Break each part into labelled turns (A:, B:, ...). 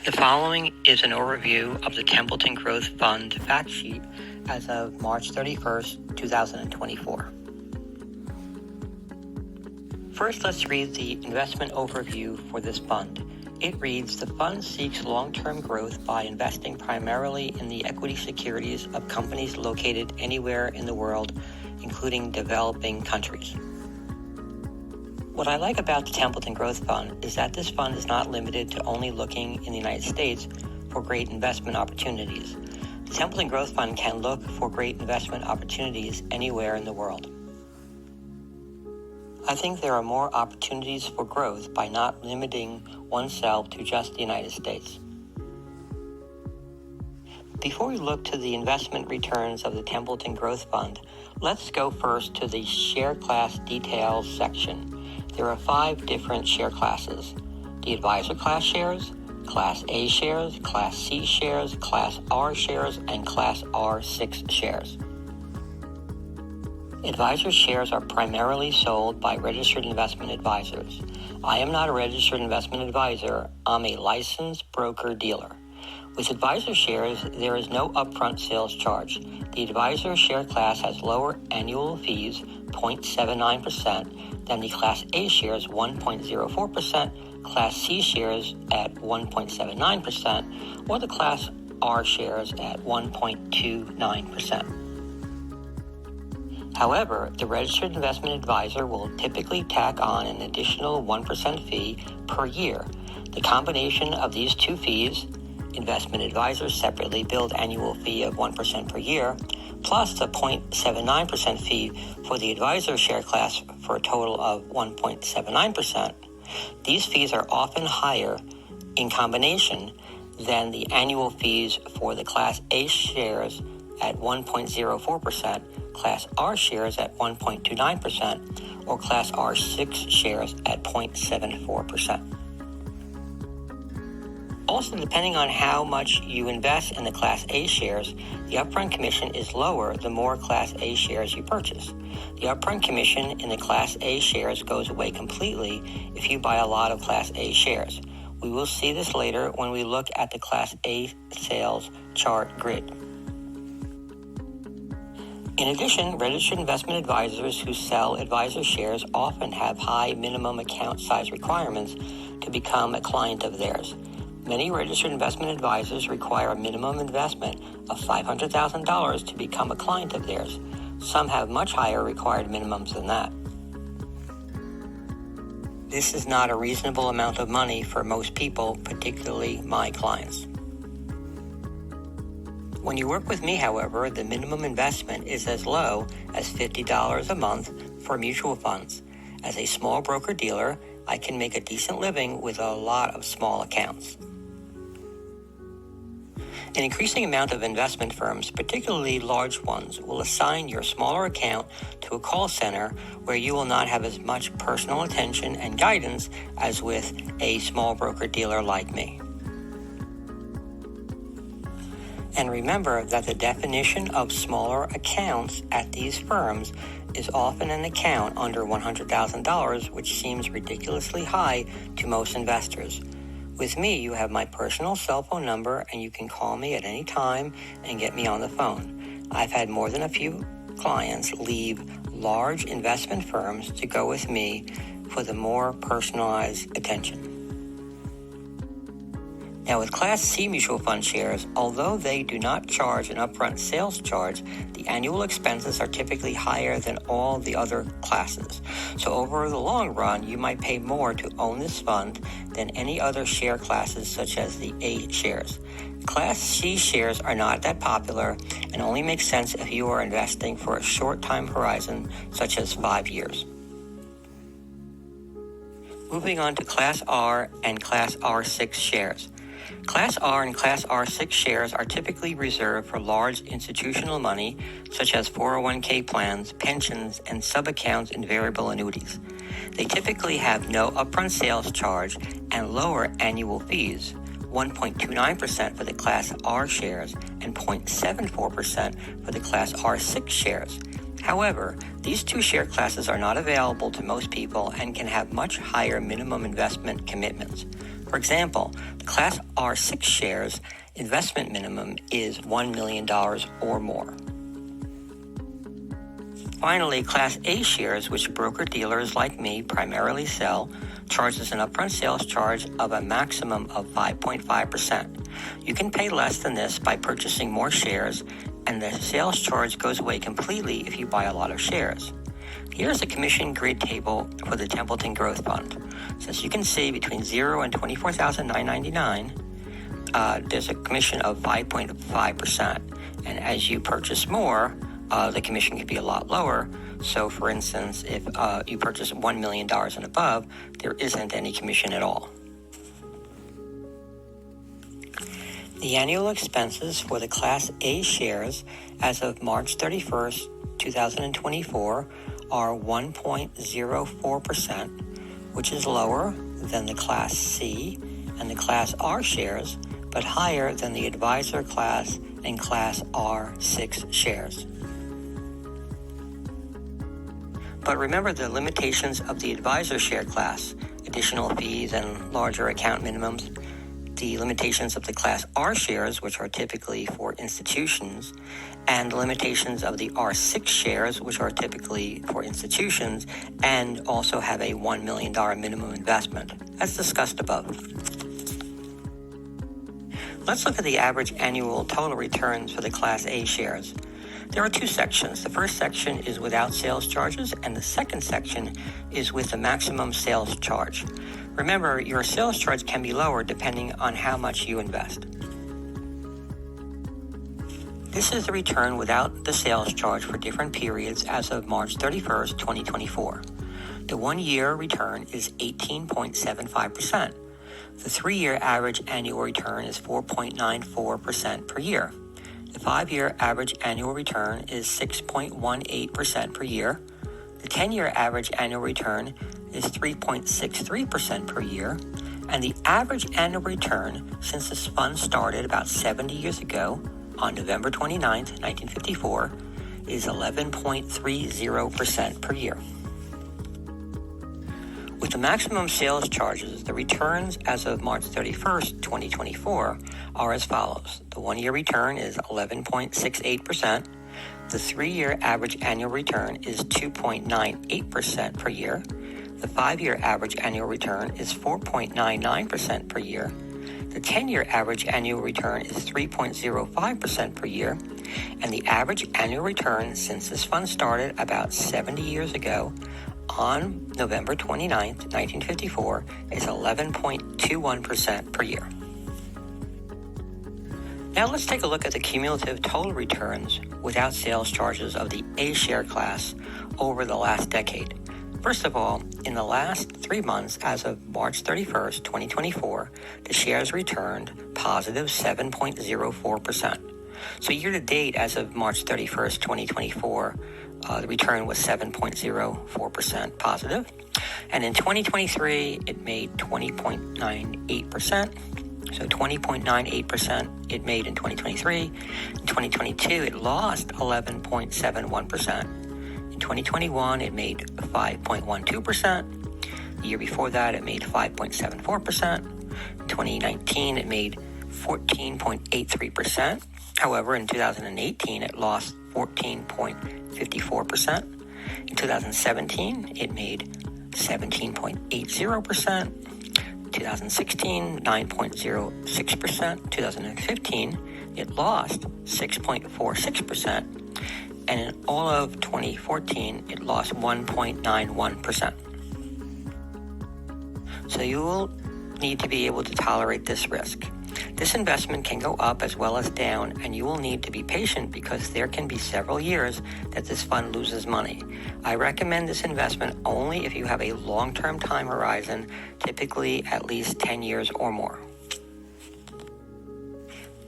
A: The following is an overview of the Templeton Growth Fund fact sheet as of March 31st, 2024. First, let's read the investment overview for this fund. It reads, the fund seeks long-term growth by investing primarily in the equity securities of companies located anywhere in the world, including developing countries. What I like about the Templeton Growth Fund is that this fund is not limited to only looking in the United States for great investment opportunities. The Templeton Growth Fund can look for great investment opportunities anywhere in the world. I think there are more opportunities for growth by not limiting oneself to just the United States. Before we look to the investment returns of the Templeton Growth Fund, let's go first to the share class details section. There are 5 different share classes: the advisor class shares, Class A shares, Class C shares, Class R shares, and Class R6 shares. Advisor shares are primarily sold by registered investment advisors. I am not a registered investment advisor. I'm a licensed broker-dealer. With advisor shares, there is no upfront sales charge. The advisor share class has lower annual fees, 0.79%, than the Class A shares, 1.04%, Class C shares at 1.79%, or the Class R shares at 1.29%. However, the registered investment advisor will typically tack on an additional 1% fee per year. The combination of these two fees, investment advisors separately billed annual fee of 1% per year, plus the 0.79% fee for the advisor share class for a total of 1.79%. These fees are often higher in combination than the annual fees for the Class A shares at 1.04%, Class R shares at 1.29%, or Class R6 shares at 0.74%. Also, depending on how much you invest in the Class A shares, the upfront commission is lower the more Class A shares you purchase. The upfront commission in the Class A shares goes away completely if you buy a lot of Class A shares. We will see this later when we look at the Class A sales chart grid. In addition, registered investment advisors who sell advisor shares often have high minimum account size requirements to become a client of theirs. Many registered investment advisors require a minimum investment of $500,000 to become a client of theirs. Some have much higher required minimums than that. This is not a reasonable amount of money for most people, particularly my clients. When you work with me, however, the minimum investment is as low as $50 a month for mutual funds. As a small broker-dealer, I can make a decent living with a lot of small accounts. An increasing amount of investment firms, particularly large ones, will assign your smaller account to a call center where you will not have as much personal attention and guidance as with a small broker-dealer like me. And remember that the definition of smaller accounts at these firms is often an account under $100,000, which seems ridiculously high to most investors. With me, you have my personal cell phone number, and you can call me at any time and get me on the phone. I've had more than a few clients leave large investment firms to go with me for the more personalized attention. Now, with Class C mutual fund shares, although they do not charge an upfront sales charge, the annual expenses are typically higher than all the other classes. So over the long run, you might pay more to own this fund than any other share classes such as the A shares. Class C shares are not that popular and only make sense if you are investing for a short time horizon, such as 5 years. Moving on to Class R and Class R6 shares. Class R and Class R6 shares are typically reserved for large institutional money, such as 401k plans, pensions, and sub-accounts in variable annuities. They typically have no upfront sales charge and lower annual fees, 1.29% for the Class R shares and 0.74% for the Class R6 shares. However, these two share classes are not available to most people and can have much higher minimum investment commitments. For example, the Class R6 shares investment minimum is $1 million or more. Finally, Class A shares, which broker-dealers like me primarily sell, charges an upfront sales charge of a maximum of 5.5%. You can pay less than this by purchasing more shares, and the sales charge goes away completely if you buy a lot of shares. Here's a commission grid table for the Templeton Growth Fund. So as you can see, between 0 and $24,999, there's a commission of 5.5%. And as you purchase more, the commission could be a lot lower. So, for instance, if you purchase $1 million and above, there isn't any commission at all. The annual expenses for the Class A shares as of March 31st, 2024 are 1.04%, which is lower than the Class C and the Class R shares, but higher than the advisor class and Class R6 shares. But remember the limitations of the advisor share class, additional fees and larger account minimums, the limitations of the Class R shares, which are typically for institutions, and the limitations of the R6 shares, which are typically for institutions, and also have a $1 million minimum investment, as discussed above. Let's look at the average annual total returns for the Class A shares. There are two sections. The first section is without sales charges, and the second section is with the maximum sales charge. Remember, your sales charge can be lower depending on how much you invest. This is the return without the sales charge for different periods as of March 31st, 2024. The 1-year return is 18.75%. The 3-year average annual return is 4.94% per year. The 5-year average annual return is 6.18% per year. The 10-year average annual return is 3.63% per year. And the average annual return since this fund started about 70 years ago, on November 29th, 1954, is 11.30% per year. With the maximum sales charges, the returns as of March 31st, 2024 are as follows. The 1-year return is 11.68%. The 3-year average annual return is 2.98% per year. The 5-year average annual return is 4.99% per year. The 10-year average annual return is 3.05% per year. And the average annual return since this fund started about 70 years ago, on November 29th, 1954, is 11.21% per year. Now let's take a look at the cumulative total returns without sales charges of the A share class over the last decade. First of all, in the last 3 months as of March 31st, 2024, the shares returned positive 7.04%. So year to date as of March 31st, 2024, the return was 7.04% positive. And in 2023, it made 20.98%. So 20.98% it made in 2023. In 2022, it lost 11.71%. In 2021, it made 5.12%. The year before that, it made 5.74%. In 2019, it made 14.83%. However, in 2018, it lost 14.54%. In 2017, it made 17.80%. 2016, 9.06%. 2015, it lost 6.46%. And in all of 2014, it lost 1.91%. So you will need to be able to tolerate this risk. This investment can go up as well as down, and you will need to be patient because there can be several years that this fund loses money. I recommend this investment only if you have a long-term time horizon, typically at least 10 years or more.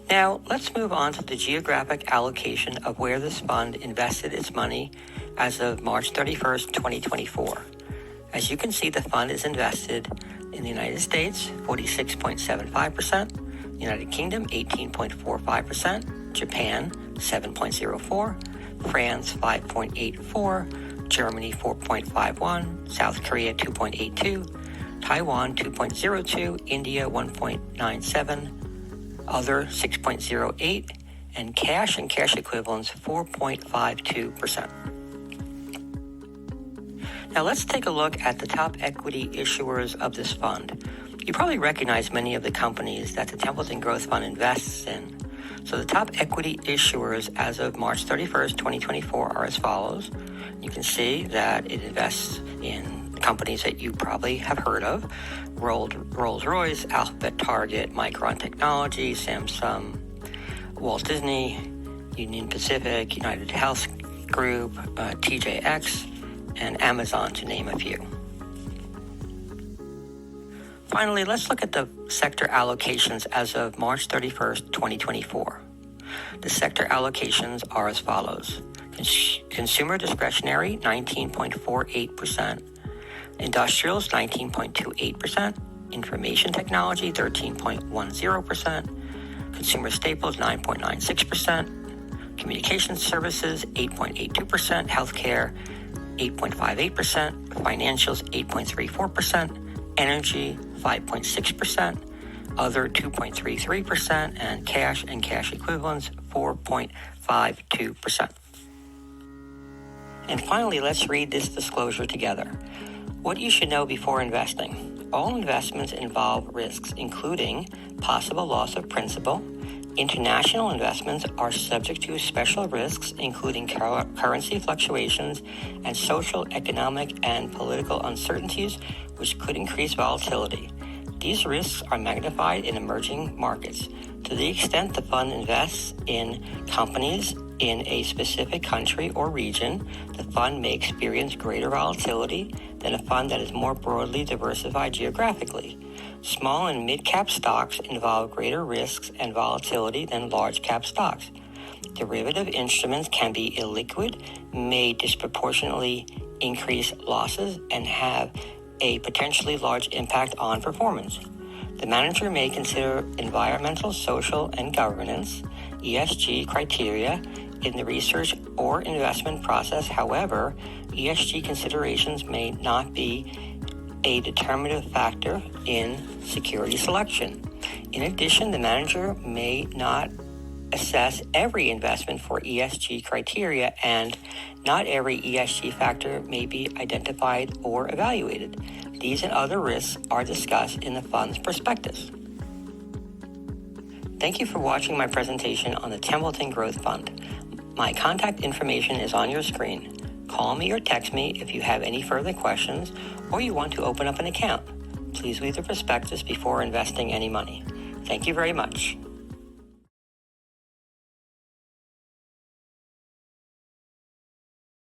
A: Now, let's move on to the geographic allocation of where this fund invested its money as of March 31st, 2024. As you can see, the fund is invested in the United States, 46.75%, United Kingdom, 18.45%, Japan, 7.04%, France, 5.84%, Germany, 4.51%, South Korea, 2.82%, Taiwan 2.02, India 1.97, other 6.08, and cash equivalents 4.52%. Now let's take a look at the top equity issuers of this fund. You probably recognize many of the companies that the Templeton Growth Fund invests in. So the top equity issuers as of March 31st, 2024 are as follows. You can see that it invests in companies that you probably have heard of: Rolls-Royce, Alphabet, Target, Micron Technology, Samsung, Walt Disney, Union Pacific, United Health Group, TJX, and Amazon, to name a few. Finally, let's look at the sector allocations as of March 31st, 2024. The sector allocations are as follows. Consumer discretionary, 19.48%. Industrials, 19.28%. Information technology, 13.10%. Consumer staples, 9.96%. Communications services, 8.82%. Healthcare, 8.58%. Financials, 8.34%. Energy, 5.6%. Other, 2.33%. And cash equivalents, 4.52%. And finally, let's read this disclosure together. What you should know before investing. All investments involve risks, including possible loss of principal. International investments are subject to special risks, including currency fluctuations and social, economic, and political uncertainties, which could increase volatility. These risks are magnified in emerging markets. To the extent the fund invests in companies in a specific country or region, the fund may experience greater volatility than a fund that is more broadly diversified geographically. Small and mid-cap stocks involve greater risks and volatility than large-cap stocks. Derivative instruments can be illiquid, may disproportionately increase losses, and have a potentially large impact on performance. The manager may consider environmental, social, and governance (ESG) criteria in the research or investment process. However, ESG considerations may not be a determinative factor in security selection. In addition, the manager may not assess every investment for ESG criteria, and not every ESG factor may be identified or evaluated. These and other risks are discussed in the fund's prospectus. Thank you for watching my presentation on the Templeton Growth Fund. My contact information is on your screen. Call me or text me if you have any further questions or you want to open up an account. Please read the prospectus before investing any money. Thank you very much.